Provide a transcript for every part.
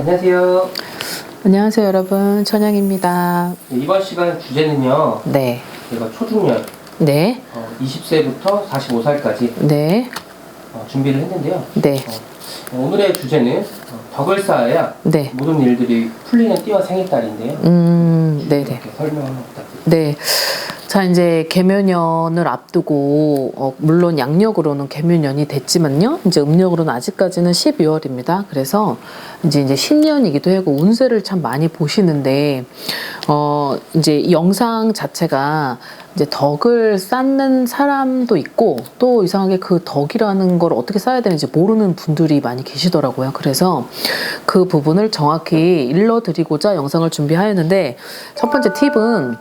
안녕하세요. 안녕하세요 여러분, 천영입니다. 네, 이번 시간 주제는요. 네. 제가 초중년 네. 20세부터 45살까지 네. 준비를 했는데요. 네. 오늘의 주제는 덕을 쌓아야 네. 모든 일들이 풀리는 띠와 생일달인데요. 네네. 이렇게 설명 한번 부탁드립니다. 네. 자, 이제 개묘년을 앞두고, 물론 양력으로는 개묘년이 됐지만요. 이제 음력으로는 아직까지는 12월입니다. 그래서 이제 신년이기도 하고 운세를 참 많이 보시는데, 이제 영상 자체가 이제 덕을 쌓는 사람도 있고, 또 이상하게 그 덕이라는 걸 어떻게 쌓아야 되는지 모르는 분들이 많이 계시더라고요. 그래서 그 부분을 정확히 일러드리고자 영상을 준비하였는데, 첫 번째 팁은,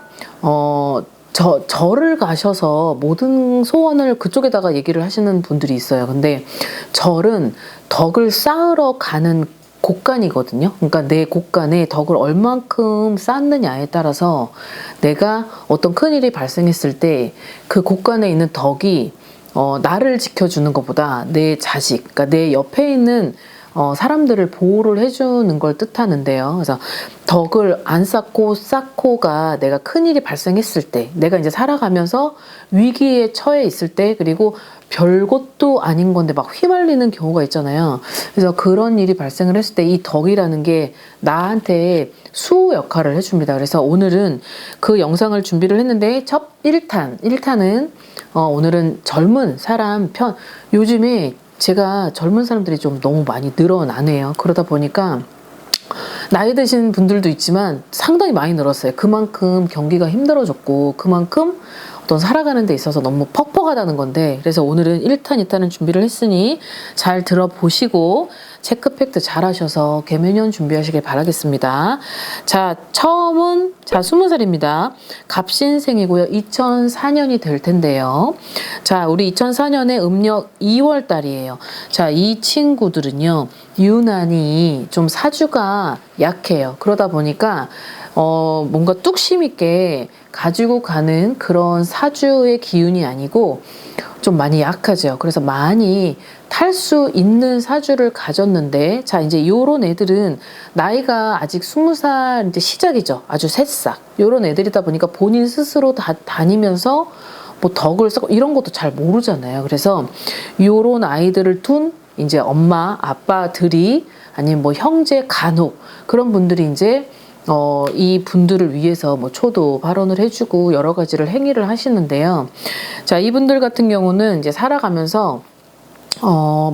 절을 가셔서 모든 소원을 그쪽에다가 얘기를 하시는 분들이 있어요. 근데 절은 덕을 쌓으러 가는 곳간이거든요. 그러니까 내 곳간에 덕을 얼만큼 쌓느냐에 따라서 내가 어떤 큰일이 발생했을 때 그 곳간에 있는 덕이 나를 지켜주는 것보다 내 자식, 그러니까 내 옆에 있는 사람들을 보호를 해주는 걸 뜻하는데요. 그래서 덕을 안 쌓고가 내가 큰일이 발생했을 때, 내가 이제 살아가면서 위기에 처해 있을 때, 그리고 별것도 아닌 건데 막 휘말리는 경우가 있잖아요. 그래서 그런 일이 발생을 했을 때 이 덕이라는 게 나한테 수호 역할을 해줍니다. 그래서 오늘은 그 영상을 준비를 했는데 첫 1탄은 오늘은 젊은 사람 편. 요즘에 제가 젊은 사람들이 좀 너무 많이 늘어나네요. 그러다 보니까 나이 드신 분들도 있지만 상당히 많이 늘었어요. 그만큼 경기가 힘들어졌고 그만큼 어떤 살아가는 데 있어서 너무 퍽퍽하다는 건데, 그래서 오늘은 1탄, 2탄은 준비를 했으니 잘 들어보시고 체크 팩트 잘 하셔서 개묘년 준비하시길 바라겠습니다. 자, 처음은 20살입니다. 갑신생이고요. 2004년이 될 텐데요. 자, 우리 2004년에 음력 2월 달이에요. 자, 이 친구들은요, 유난히 좀 사주가 약해요. 그러다 보니까 뭔가 뚝심 있게 가지고 가는 그런 사주의 기운이 아니고 좀 많이 약하죠. 그래서 많이 탈 수 있는 사주를 가졌는데, 자, 이제 요런 애들은 나이가 아직 20살 이제 시작이죠. 아주 새싹. 요런 애들이다 보니까 본인 스스로 다니면서 뭐 덕을 쌓고 이런 것도 잘 모르잖아요. 그래서 요런 아이들을 둔 이제 엄마, 아빠들이 아니면 뭐 형제, 간혹 그런 분들이 이제 이 분들을 위해서 뭐 초도 발언을 해주고 여러 가지를 행위를 하시는데요. 자, 이분들 같은 경우는 이제 살아가면서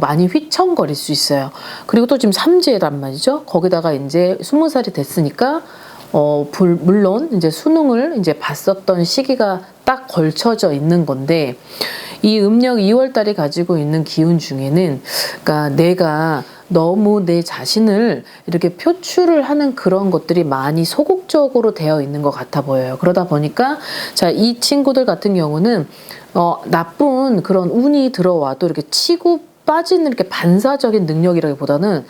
많이 휘청거릴 수 있어요. 그리고 또 지금 삼재란 말이죠. 거기다가 이제 20살이 됐으니까 물론 이제 수능을 이제 봤었던 시기가 딱 걸쳐져 있는 건데, 이 음력 2월 달이 가지고 있는 기운 중에는, 그러니까 내가 너무 내 자신을 이렇게 표출을 하는 그런 것들이 많이 소극적으로 되어 있는 것 같아 보여요. 그러다 보니까 자, 이 친구들 같은 경우는 나쁜 그런 운이 들어와도 이렇게 치고 빠지는 이렇게 반사적인 능력이라기보다는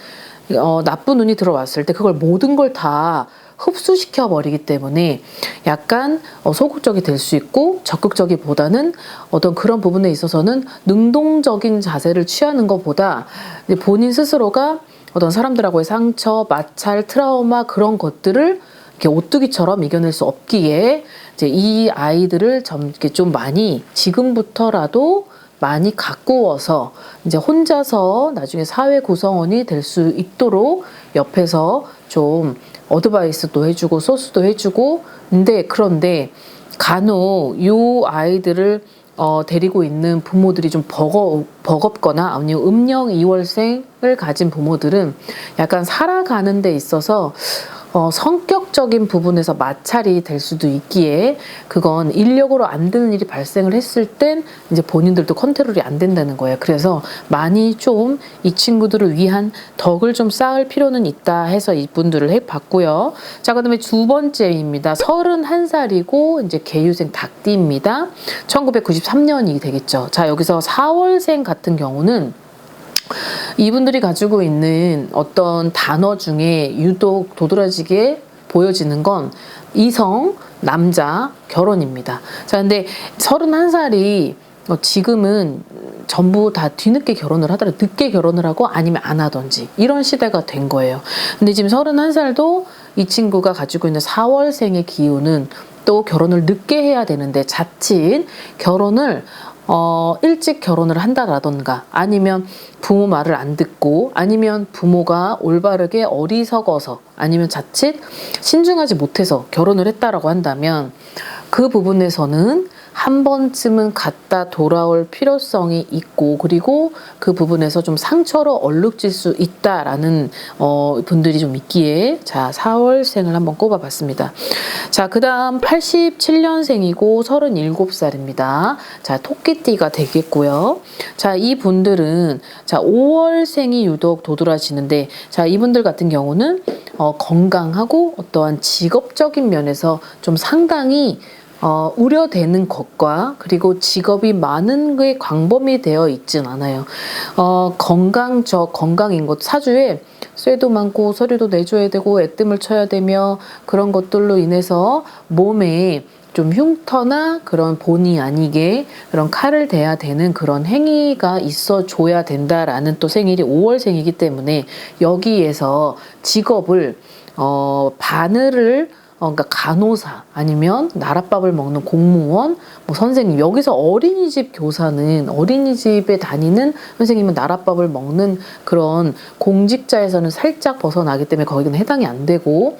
나쁜 운이 들어왔을 때 그걸 모든 걸 다 흡수시켜 버리기 때문에 약간 소극적이 될 수 있고, 적극적이보다는 어떤 그런 부분에 있어서는 능동적인 자세를 취하는 것보다 본인 스스로가 어떤 사람들하고의 상처, 마찰, 트라우마 그런 것들을 이렇게 오뚜기처럼 이겨낼 수 없기에 이제 이 아이들을 이렇게 좀 많이 지금부터라도 많이 가꾸어서 이제 혼자서 나중에 사회 구성원이 될 수 있도록 옆에서 좀 어드바이스도 해주고 소스도 해주고. 그런데 간혹 요 아이들을 데리고 있는 부모들이 좀 버겁거나 아니면 음력 2월생을 가진 부모들은 약간 살아가는 데 있어서 성격적인 부분에서 마찰이 될 수도 있기에, 그건 인력으로 안 되는 일이 발생을 했을 땐 이제 본인들도 컨트롤이 안 된다는 거예요. 그래서 많이 좀 이 친구들을 위한 덕을 좀 쌓을 필요는 있다 해서 이분들을 해봤고요. 자, 그 다음에 두 번째입니다. 31살이고 이제 계유생 닭띠입니다. 1993년이 되겠죠. 자, 여기서 4월생 같은 경우는 이분들이 가지고 있는 어떤 단어 중에 유독 도드라지게 보여지는 건 이성, 남자, 결혼입니다. 자, 근데 31살이 지금은 전부 다 뒤늦게 결혼을 하더라도 늦게 결혼을 하고 아니면 안 하던지 이런 시대가 된 거예요. 근데 지금 31살도 이 친구가 가지고 있는 4월생의 기운은 또 결혼을 늦게 해야 되는데 자칫 결혼을 일찍 결혼을 한다라던가 아니면 부모 말을 안 듣고 아니면 부모가 올바르게 어리석어서 아니면 자칫 신중하지 못해서 결혼을 했다라고 한다면 그 부분에서는 한 번쯤은 갔다 돌아올 필요성이 있고 그리고 그 부분에서 좀 상처로 얼룩질 수 있다라는 분들이 좀 있기에 자 4월생을 한번 꼽아봤습니다. 자 그다음 87년생이고 37살입니다. 자 토끼띠가 되겠고요. 자 이분들은 자 5월생이 유독 도드라지는데 자 이분들 같은 경우는 건강하고 어떠한 직업적인 면에서 좀 상당히 우려되는 것과 그리고 직업이 많은 게 광범위 되어 있진 않아요. 건강인 것 사주에 쇠도 많고 서류도 내줘야 되고 애뜸을 쳐야 되며 그런 것들로 인해서 몸에 좀 흉터나 그런 본의 아니게 그런 칼을 대야 되는 그런 행위가 있어 줘야 된다라는 또 생일이 5월생이기 때문에 여기에서 직업을 바늘을 그러니까 간호사 아니면 나랏밥을 먹는 공무원, 뭐 선생님 여기서 어린이집 교사는 어린이집에 다니는 선생님은 나랏밥을 먹는 그런 공직자에서는 살짝 벗어나기 때문에 거기는 해당이 안 되고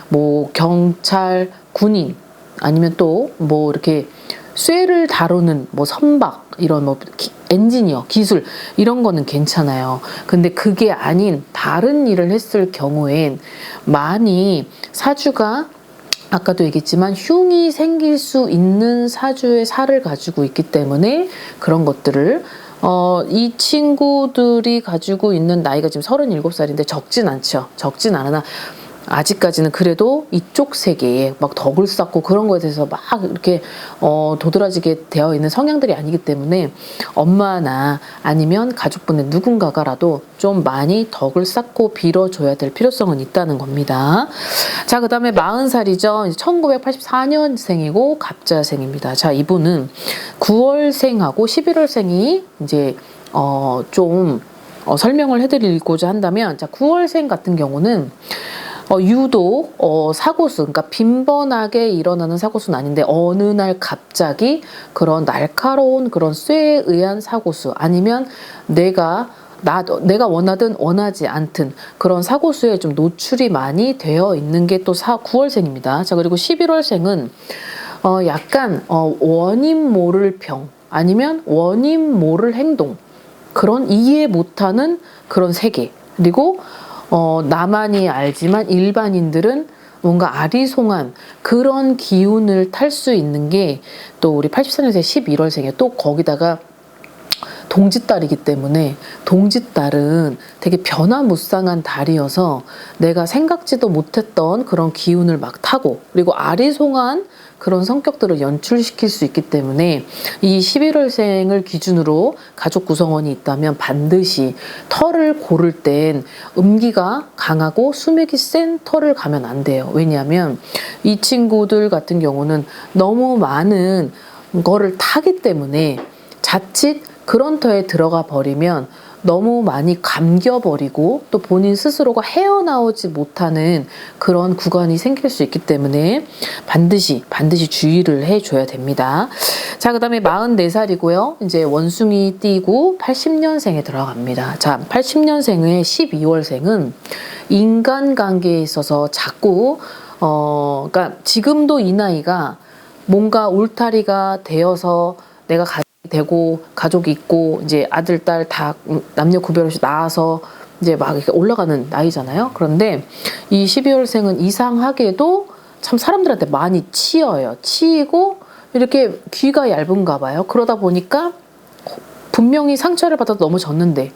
뭐 경찰, 군인 아니면 또 뭐 이렇게 쇠를 다루는 뭐 선박 이런 뭐 엔지니어, 기술 이런 거는 괜찮아요. 근데 그게 아닌 다른 일을 했을 경우엔 많이 사주가 아까도 얘기했지만 흉이 생길 수 있는 사주의 살을 가지고 있기 때문에 그런 것들을 이 친구들이 가지고 있는 나이가 지금 37살인데 적진 않죠. 적진 않으나 아직까지는 그래도 이쪽 세계에 막 덕을 쌓고 그런 거에 대해서 막 이렇게 도드라지게 되어 있는 성향들이 아니기 때문에 엄마나 아니면 가족분의 누군가가라도 좀 많이 덕을 쌓고 빌어줘야 될 필요성은 있다는 겁니다. 자, 그 다음에 40살이죠. 1984년생이고 갑자생입니다. 자, 이분은 9월생하고 11월생이 이제 좀 설명을 해드리고자 한다면 자, 9월생 같은 경우는 유독 사고수 그러니까 빈번하게 일어나는 사고수는 아닌데 어느 날 갑자기 그런 날카로운 그런 쇠에 의한 사고수 아니면 내가 원하든 원하지 않든 그런 사고수에 좀 노출이 많이 되어 있는 게 또 9월생입니다. 자 그리고 11월생은 약간 원인 모를 병 아니면 원인 모를 행동 그런 이해 못하는 그런 세계 그리고 나만이 알지만 일반인들은 뭔가 아리송한 그런 기운을 탈 수 있는 게 또 우리 84년생 11월생에 또 거기다가 동짓달이기 때문에 동짓달은 되게 변화무쌍한 달이어서 내가 생각지도 못했던 그런 기운을 막 타고 그리고 아리송한 그런 성격들을 연출시킬 수 있기 때문에 이 11월생을 기준으로 가족 구성원이 있다면 반드시 털을 고를 땐 음기가 강하고 수맥이 센 털을 가면 안 돼요. 왜냐하면 이 친구들 같은 경우는 너무 많은 거를 타기 때문에 자칫 그런 터에 들어가 버리면 너무 많이 감겨버리고 또 본인 스스로가 헤어나오지 못하는 그런 구간이 생길 수 있기 때문에 반드시 주의를 해줘야 됩니다. 자, 그 다음에 44살이고요. 이제 원숭이 띠고 80년생에 들어갑니다. 자, 80년생의 12월생은 인간관계에 있어서 자꾸 그러니까 지금도 이 나이가 뭔가 울타리가 되어서 내가 되고 가족이 있고 이제 아들 딸 다 남녀 구별 없이 낳아서 이제 막 이렇게 올라가는 나이잖아요. 그런데 이 12월생은 이상하게도 참 사람들한테 많이 치여요. 치이고 이렇게 귀가 얇은가 봐요. 그러다 보니까 분명히 상처를 받아도 넘어졌는데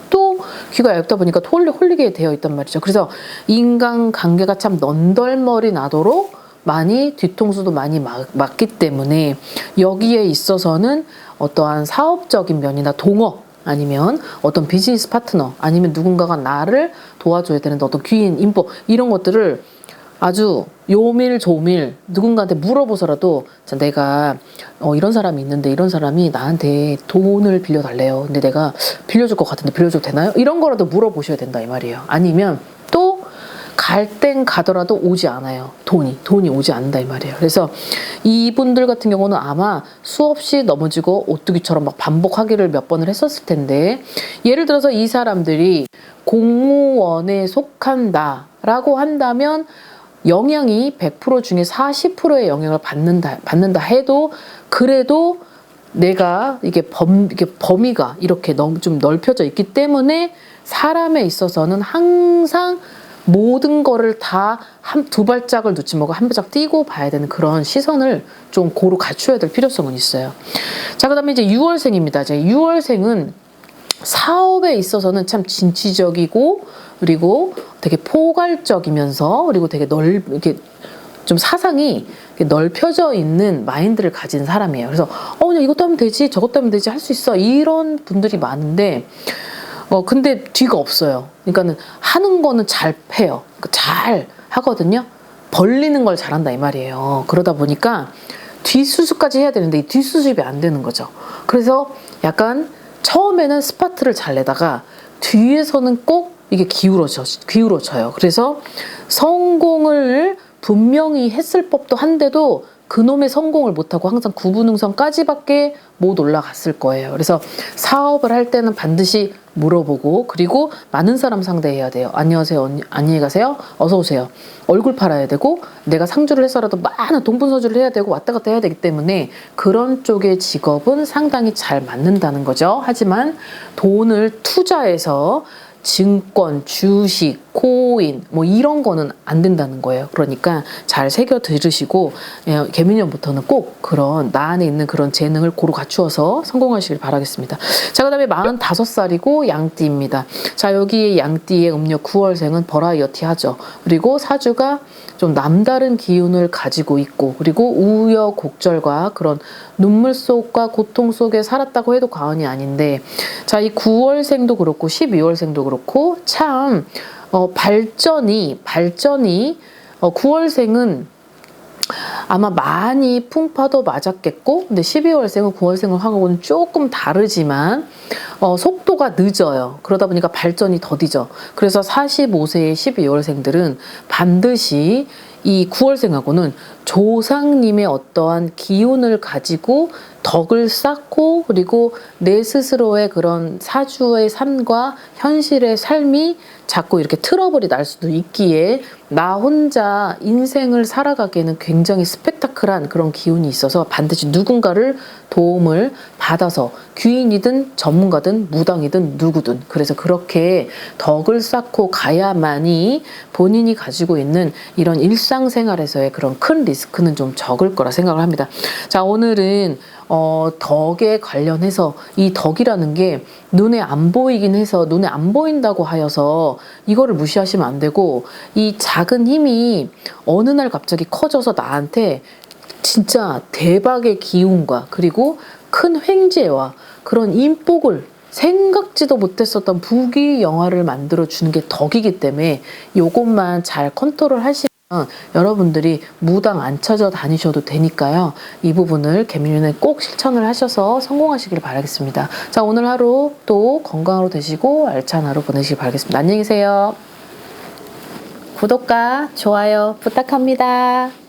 또 귀가 얇다 보니까 또 홀리게 되어 있단 말이죠. 그래서 인간관계가 참 넌덜머리 나도록 많이 뒤통수도 많이 맞기 때문에 여기에 있어서는 어떠한 사업적인 면이나 동업 아니면 어떤 비즈니스 파트너 아니면 누군가가 나를 도와줘야 되는데 어떤 귀인, 인복 이런 것들을 아주 요밀조밀 누군가한테 물어보서라도 자, 내가 이런 사람이 있는데 이런 사람이 나한테 돈을 빌려달래요. 근데 내가 빌려줄 것 같은데 빌려줘도 되나요? 이런 거라도 물어보셔야 된다 이 말이에요. 아니면 또 갈 땐 가더라도 오지 않아요. 돈이 오지 않는다 이 말이에요. 그래서 이분들 같은 경우는 아마 수없이 넘어지고 오뚜기처럼 막 반복하기를 몇 번을 했었을 텐데, 예를 들어서 이 사람들이 공무원에 속한다라고 한다면 영향이 100% 중에 40%의 영향을 받는다 해도, 그래도 내가 이게 범위가 이렇게 너무 좀 넓혀져 있기 때문에 사람에 있어서는 항상 모든 거를 다 두 발짝을 놓지 말고 한 발짝 띄고 봐야 되는 그런 시선을 좀 고루 갖춰야 될 필요성은 있어요. 자, 그 다음에 이제 6월생입니다. 이제 6월생은 사업에 있어서는 참 진취적이고, 그리고 되게 포괄적이면서, 그리고 되게 이렇게 좀 사상이 넓혀져 있는 마인드를 가진 사람이에요. 그래서 그냥 이것도 하면 되지, 저것도 하면 되지, 할 수 있어, 이런 분들이 많은데, 근데 뒤가 없어요. 그러니까는 하는 거는 잘 해요. 잘 하거든요. 벌리는 걸 잘한다 이 말이에요. 그러다 보니까 뒷수습까지 해야 되는데 이 뒷수습이 안 되는 거죠. 그래서 약간 처음에는 스파트를 잘 내다가 뒤에서는 꼭 이게 기울어져요. 그래서 성공을 분명히 했을 법도 한데도 그놈의 성공을 못하고 항상 구분응선까지밖에 못 올라갔을 거예요. 그래서 사업을 할 때는 반드시 물어보고, 그리고 많은 사람 상대해야 돼요. 안녕하세요, 안녕히 가세요, 어서 오세요. 얼굴 팔아야 되고, 내가 상주를 해서라도 많은 동분서주를 해야 되고 왔다 갔다 해야 되기 때문에 그런 쪽의 직업은 상당히 잘 맞는다는 거죠. 하지만 돈을 투자해서 증권, 주식, 코인 뭐 이런 거는 안 된다는 거예요. 그러니까 잘 새겨 들으시고 개미년부터는 꼭 그런 나 안에 있는 그런 재능을 고루 갖추어서 성공하시길 바라겠습니다. 자, 그다음에 45살이고 양띠입니다. 자, 여기에 양띠의 음력 9월생은 버라이어티 하죠. 그리고 사주가 좀 남다른 기운을 가지고 있고, 그리고 우여곡절과 그런 눈물 속과 고통 속에 살았다고 해도 과언이 아닌데, 자, 이 9월생도 그렇고 12월생도 그렇고 참 발전이 9월생은 아마 많이 풍파도 맞았겠고, 근데 12월생은 9월생하고는 조금 다르지만 속도가 늦어요. 그러다 보니까 발전이 더디죠. 그래서 45세의 12월생들은 반드시 이 9월생하고는 조상님의 어떠한 기운을 가지고 덕을 쌓고, 그리고 내 스스로의 그런 사주의 삶과 현실의 삶이 자꾸 이렇게 트러블이 날 수도 있기에 나 혼자 인생을 살아가기에는 굉장히 스펙타클한 그런 기운이 있어서 반드시 누군가를 도움을 받아서, 귀인이든 전문가든 무당이든 누구든, 그래서 그렇게 덕을 쌓고 가야만이 본인이 가지고 있는 이런 일상생활에서의 그런 큰 리스크는 좀 적을 거라 생각을 합니다. 자, 오늘은 덕에 관련해서, 이 덕이라는 게 눈에 안 보이긴 해서 눈에 안 보인다고 하여서 이거를 무시하시면 안 되고, 이 작은 힘이 어느 날 갑자기 커져서 나한테 진짜 대박의 기운과, 그리고 큰 횡재와 그런 인복을 생각지도 못했었던 부귀영화를 만들어주는 게 덕이기 때문에 요것만 잘 컨트롤 하시면 여러분들이 무당 안 찾아다니셔도 되니까요. 이 부분을 개미년에 꼭 실천을 하셔서 성공하시길 바라겠습니다. 자, 오늘 하루 또 건강으로 되시고 알찬 하루 보내시길 바라겠습니다. 안녕히 계세요. 구독과 좋아요 부탁합니다.